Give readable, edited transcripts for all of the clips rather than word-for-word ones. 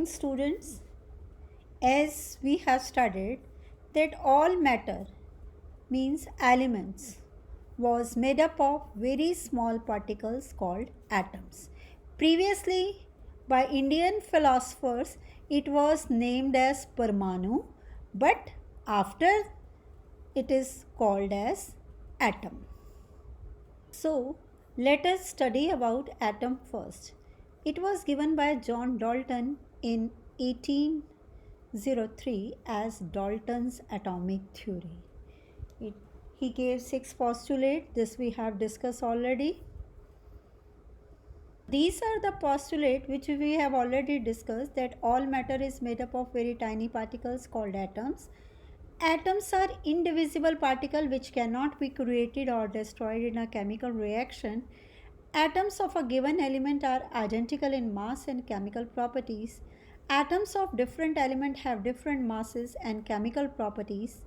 students, as we have studied that all matter means elements was made up of very small particles called atoms. Previously, by Indian philosophers, it was named as Parmanu, but after it is called as atom. So, let us study about atom first. It was given by John Dalton in 1803 as Dalton's atomic theory. He gave 6 postulates. This we have discussed already. These are the postulates which we have already discussed, that all matter is made up of very tiny particles called atoms. Atoms are indivisible particles which cannot be created or destroyed in a chemical reaction. Atoms of a given element are identical in mass and chemical properties. Atoms of different elements have different masses and chemical properties.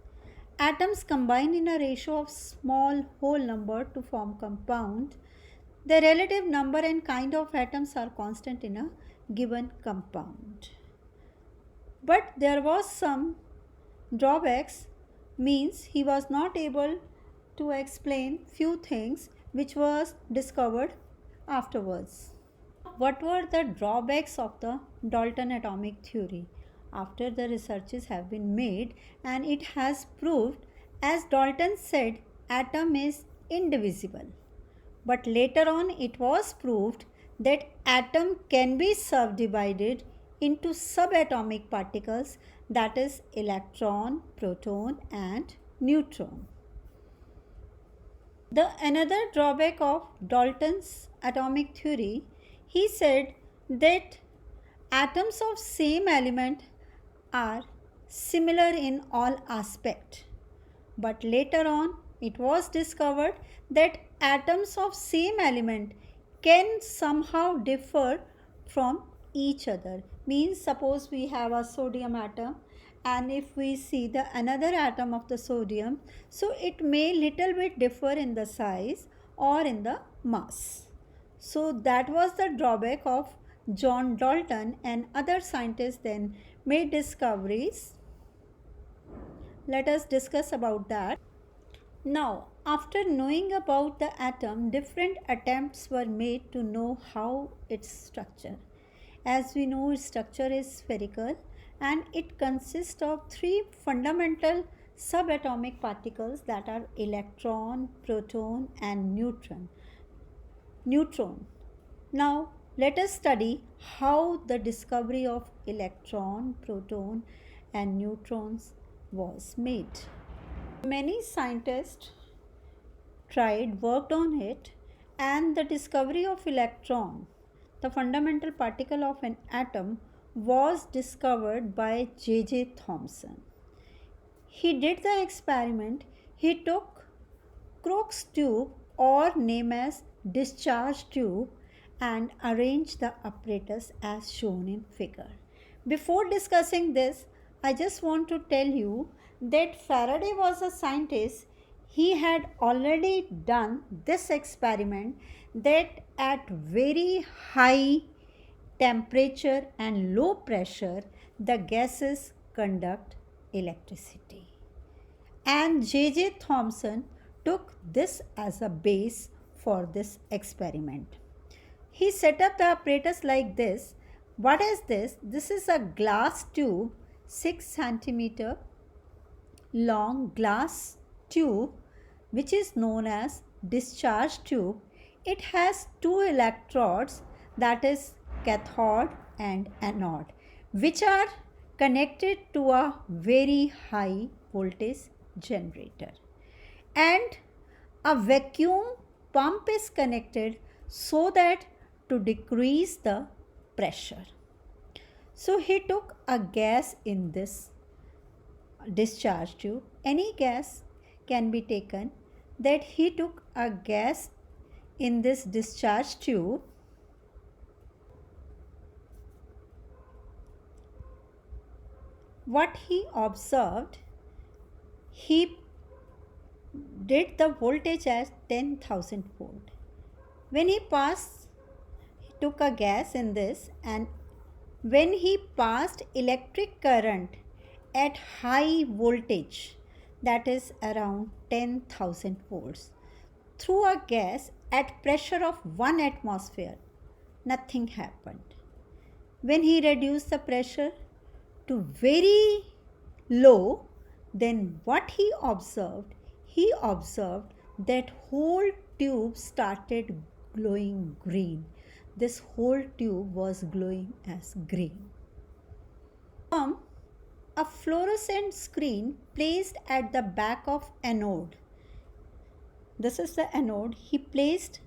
Atoms combine in a ratio of small whole number to form compound. The relative number and kind of atoms are constant in a given compound. But there was some drawbacks, means he was not able to explain few things which was discovered afterwards. What were the drawbacks of the Dalton atomic theory? After the researches have been made and it has proved, as Dalton said, atom is indivisible. But later on it was proved that atom can be subdivided into subatomic particles, that is electron, proton and neutron. The another drawback of Dalton's atomic theory, he said that atoms of same element are similar in all aspect. But later on it was discovered that atoms of same element can somehow differ from each other. Means suppose we have a sodium atom, and if we see the another atom of the sodium, so it may little bit differ in the size or in the mass. So that was the drawback of John Dalton, and other scientists then made discoveries. Let us discuss about that. Now, after knowing about the atom, different attempts were made to know how its structure. As we know, its structure is spherical and it consists of 3 fundamental subatomic particles, that are electron, proton and neutron. Now, let us study how the discovery of electron, proton and neutrons was made. Many scientists worked on it, and the discovery of electron, the fundamental particle of an atom, was discovered by J.J. Thomson. He did the experiment. He took Crookes tube, or name as discharge tube, and arranged the apparatus as shown in figure. Before discussing this, I just want to tell you that Faraday was a scientist. He had already done this experiment, that at very high temperature and low pressure the gases conduct electricity. And J.J. Thomson took this as a base for this experiment. He set up the apparatus like this. What is this? This is a glass tube, 6 centimeter long glass tube, which is known as discharge tube. It has 2 electrodes, that is cathode and anode, which are connected to a very high voltage generator, and a vacuum pump is connected so that to decrease the pressure. So he took a gas in this discharge tube. Any gas can be taken. That he took a gas in this discharge tube. What he observed, he did the voltage as 10,000 volt. When he took a gas in this and when he passed electric current at high voltage, that is around 10,000 volts, through a gas at pressure of 1 atmosphere, nothing happened. When he reduced the pressure to very low, then what he observed? He observed that whole tube started glowing green. This whole tube was glowing as green. A fluorescent screen placed at the back of anode. This is the anode. He placed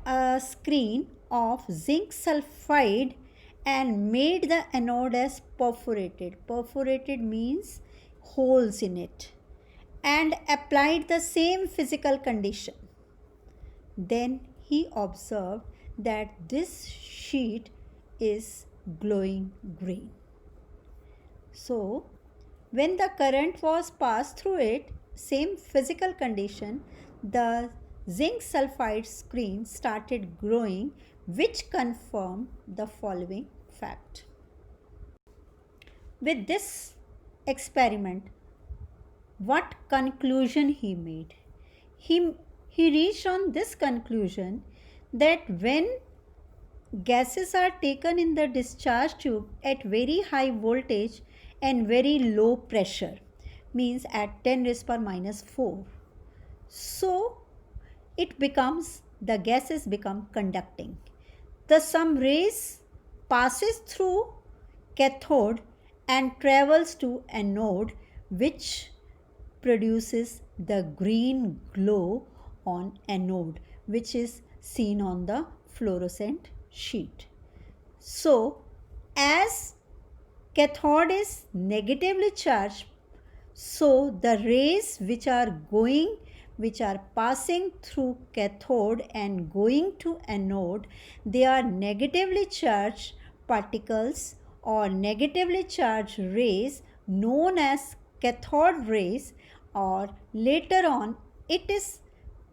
a screen of zinc sulfide and made the anode as perforated. Perforated means holes in it, and applied the same physical condition. Then he observed that this sheet is glowing green. So, when the current was passed through it, same physical condition, the zinc sulfide screen started glowing, which confirmed the following fact. With this experiment, what conclusion he made? He reached on this conclusion that when gases are taken in the discharge tube at very high voltage and very low pressure, means at 10 raised power minus 4, so the gases become conducting. The some rays passes through cathode and travels to anode, which produces the green glow on anode, which is seen on the fluorescent sheet. So, as cathode is negatively charged, so the rays which are passing through cathode and going to anode, they are negatively charged particles or negatively charged rays known as cathode rays, or later on it is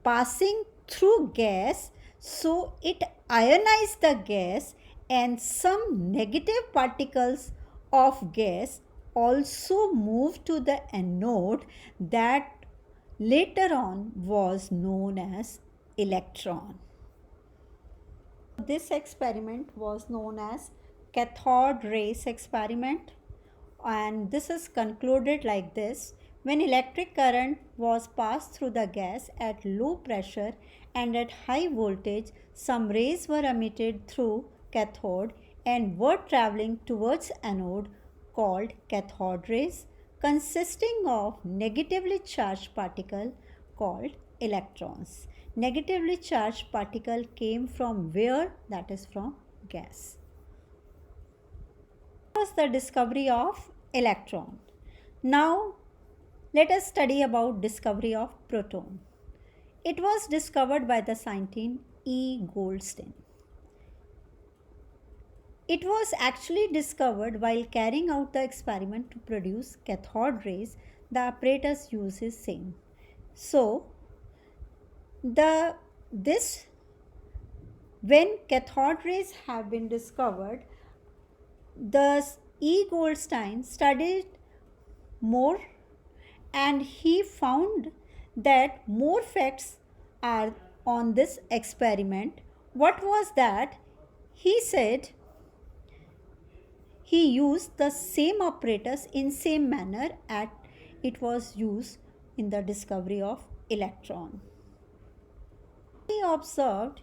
passing through gas, so it ionizes the gas, and some negative particles of gas also move to the anode, that later on was known as electron. This experiment was known as cathode rays experiment, and this is concluded like this: when electric current was passed through the gas at low pressure and at high voltage, some rays were emitted through cathode and were traveling towards anode, called cathode rays, consisting of negatively charged particle called electrons. Negatively charged particle came from where? That is from gas. Was the discovery of electron. Now let us study about discovery of proton. It was discovered by the scientist E. Goldstein. It was actually discovered while carrying out the experiment to produce cathode rays. The apparatus uses same. So, when cathode rays have been discovered, the E. Goldstein studied more, and he found that more facts are on this experiment. What was that? He said he used the same apparatus in same manner as it was used in the discovery of electron. He observed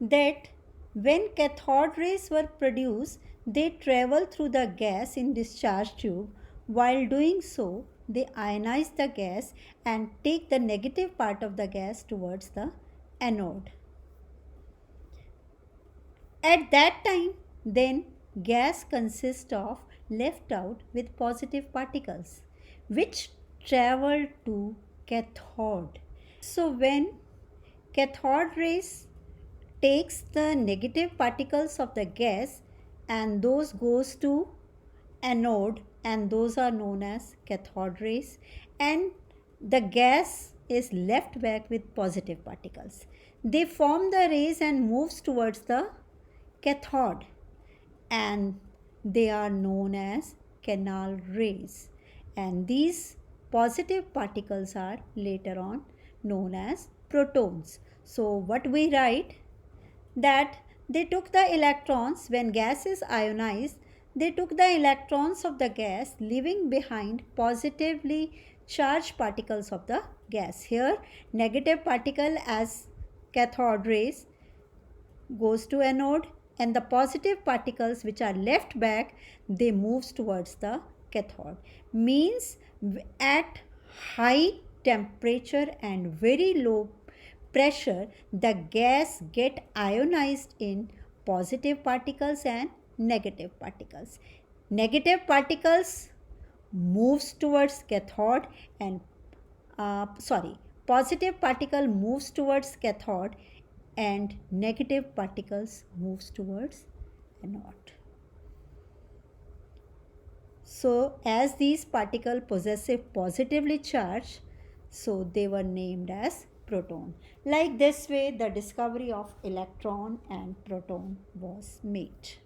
that when cathode rays were produced, they travel through the gas in discharge tube. While doing so, they ionize the gas and take the negative part of the gas towards the anode. At that time, then gas consists of left out with positive particles which travel to cathode. So when cathode rays takes the negative particles of the gas and those goes to anode, and those are known as cathode rays, and the gas is left back with positive particles. They form the rays and moves towards the cathode. and they are known as canal rays. And these positive particles are later on known as protons. So what we write, that they took the electrons when gas is ionized, they took the electrons of the gas, leaving behind positively charged particles of the gas. Here negative particle as cathode rays goes to anode, and the positive particles which are left back, they moves towards the cathode. Means at high temperature and very low pressure, the gas get ionized in positive particles and negative particles. Negative particles moves towards cathode, and positive particle moves towards cathode and negative particles moves towards anode. So as these particles possessive positively charged, so they were named as proton. Like this way the discovery of electron and proton was made.